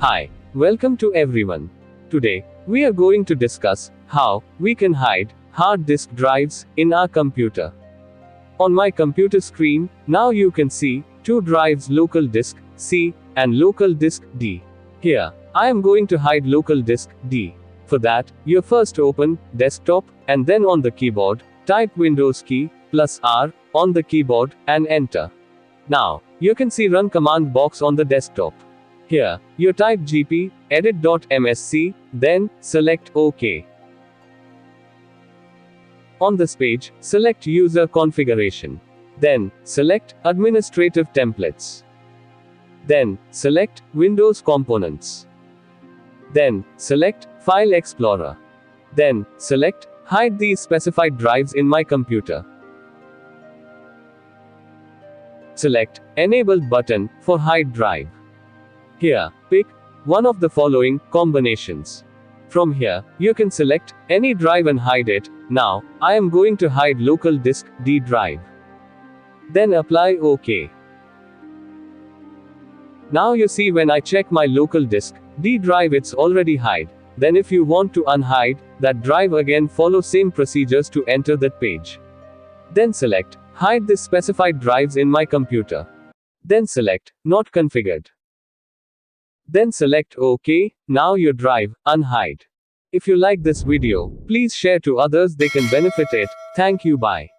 Hi, welcome to everyone. Today, we are going to discuss how we can hide hard disk drives in our computer. On my computer screen, now you can see two drives, local disk C and local disk D. Here, I am going to hide local disk D. For that, you first open desktop and then on the keyboard, type Windows key plus R on the keyboard and enter. Now, you can see run command box on the desktop. Here, you type gp edit.msc, then select OK. On this page, select user configuration. Then, select administrative templates. Then, select Windows components. Then, select File Explorer. Then, select hide these specified drives in my computer. Select Enabled button for hide drive. Here, pick one of the following combinations. From here, you can select any drive and hide it. Now, I am going to hide local disk D drive. Then apply OK. Now you see when I check my local disk D drive, it's already hide. Then if you want to unhide that drive again, follow same procedures to enter that page. Then select hide this specified drives in my computer. Then select not configured. Then select OK. Now your drive unhide. If you like this video, please share to others, they can benefit it. Thank you. Bye.